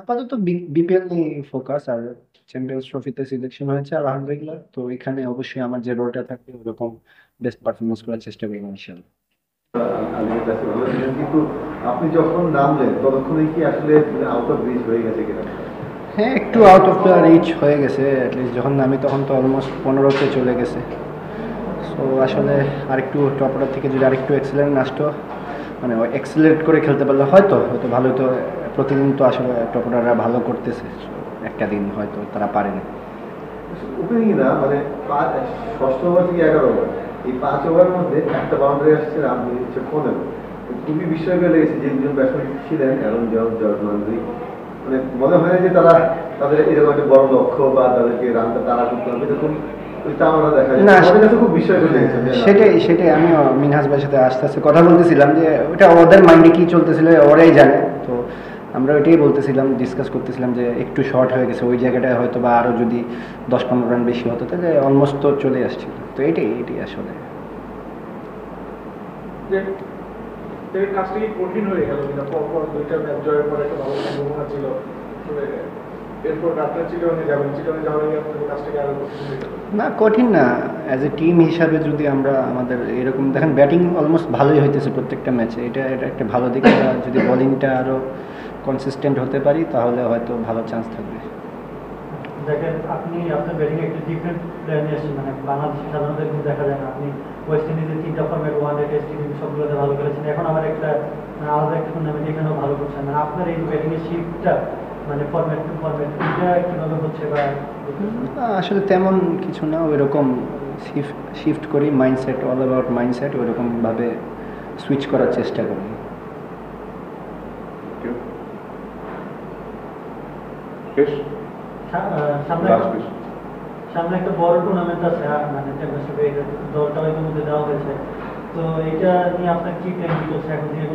আপাতত বিপিএল নিয়ে ফোকাস, আর চ্যাম্পিয়ন্স ট্রফিতে সিলেকশন হয়েছে আলহামদুলিল্লাহ। তো এখানে অবশ্যই আমার যে রোলটা থাকবে ওরকম বেস্ট পারফরমেন্স করার চেষ্টা করবো ইনশাল্লাহ। আজকের কাছে ভালো ছিলেন, কিন্তু আপনি যখন নামলেন ততক্ষণে কি আসলে আউট অফ রিচ হয়ে গেছে কিনা? হ্যাঁ, একটু আউট অফ দ্য রিচ হয়ে গেছে। অ্যাটলিস্ট যখন নামি তখন তো অলমোস্ট 15-তে চলে গেছে। সো আসলে আরেকটু টপ অর্ডার থেকে যদি আরেকটু এক্সেলেন্ট আসতো, মানে এক্সেলারেট করে খেলতে পারলে হয়তো হয়তো ভালো হতো। প্রতিদিন তো আসলে টপ অর্ডাররা ভালো করতেছে। So, একটা দিন হয়তো তারা পারেনি। ওপেনিং না মানে ষষ্ঠ ওভার থেকে 11 ওভার, এই 5 ওভারের মধ্যে একটা বাউন্ডারি আসছে, রান হচ্ছে 15। খুবই বিস্ময়কর লেগেছে যে দুজন ব্যাটসম্যান ছিলেন অ্যারন জর্জ, জর্জ মান্দ্রি, মানে মনে হয় না যে তারা তাদের এরকম একটা বড় লক্ষ্য বা তাদেরকে রানটা তাড়া করতে হবে এরকম ওইটা আমরা দেখা যায়। না, আমাদের কাছে খুব বিস্ময়কর লেগেছে যে সেটাই সেটাই আমিও মিনহাজ ভাইয়ের সাথে আস্তে আস্তে কথা বলতেছিলাম যে ওটা ওদের মাইন্ডে কি চলতেছিল ওরাই জানে। তো আমরা ওইটাই বলতেছিলাম, ডিসকাস করতেছিলাম যে একটু শর্ট হয়ে গেছে ওই জায়গাটায়, হয়তো বা আরও যদি 10-15 রান বেশি হতো তাহলে অলমোস্ট তো চলে আসছিল। তো এটাই এটাই আসলে যে এই কাজটা কি কঠিন হয়ে গেল কিনা? পরপর দুইটা ম্যাচ জয়ের পরে একটা ভালো সম্ভাবনা ছিল, তবে এরপর আপনার চিটাগংয়ে যাবেন, চিটাগংয়ে যাওয়ার আগে আপনাদের কাজটাকে আরো কঠিন হয়ে গেল? না, কঠিন না। অ্যাজ এ টিম হিসাবে যদি আমরা আমাদের এরকম দেখেন, ব্যাটিং অলমোস্ট ভালোই হইতেছে প্রত্যেকটা ম্যাচে, এটা এটা একটা ভালো দিক। আমরা যদি বোলিংটা আরও কনসিস্টেন্ট হতে পারি তাহলে হয়তো ভালো চান্স থাকবে। দেখেন আপনি আপনার ব্যাটিং একটু ডিফারেন্ট প্লেয়ার নিয়ে আসেন, মানে বাংলাদেশে সাধারণত এরকম দেখা যায় না। আপনি ওয়েস্ট ইন্ডিজের 3টা ফর্মেট, ওয়ান ডে টেস্ট টি সবগুলোতে ভালো করেছেন, এখন আবার একটা আলাদা একটা টুর্নামেন্ট এখানেও ভালো করছেন। মানে আপনার এই ব্যাটিং এর শিফটটা মানে ফরম্যাট টু ফরম্যাট এটা কিভাবে হচ্ছে বা আসলে তেমন কিছু না, ওইরকম শিফট করি মাইন্ডসেট, অল অ্যাবাউট মাইন্ডসেট, ওইরকমভাবে সুইচ করার চেষ্টা করি। শেষ, সামনে লাস্ট শেষ। সামনে একটা বড় টুর্নামেন্ট আছে, মানে চ্যাম্পিয়নশিপে দলটা ইতিমধ্যে দেওয়া হয়েছে। তো এটা নিয়ে আপনার কি প্ল্যান চলছে এখন থেকে?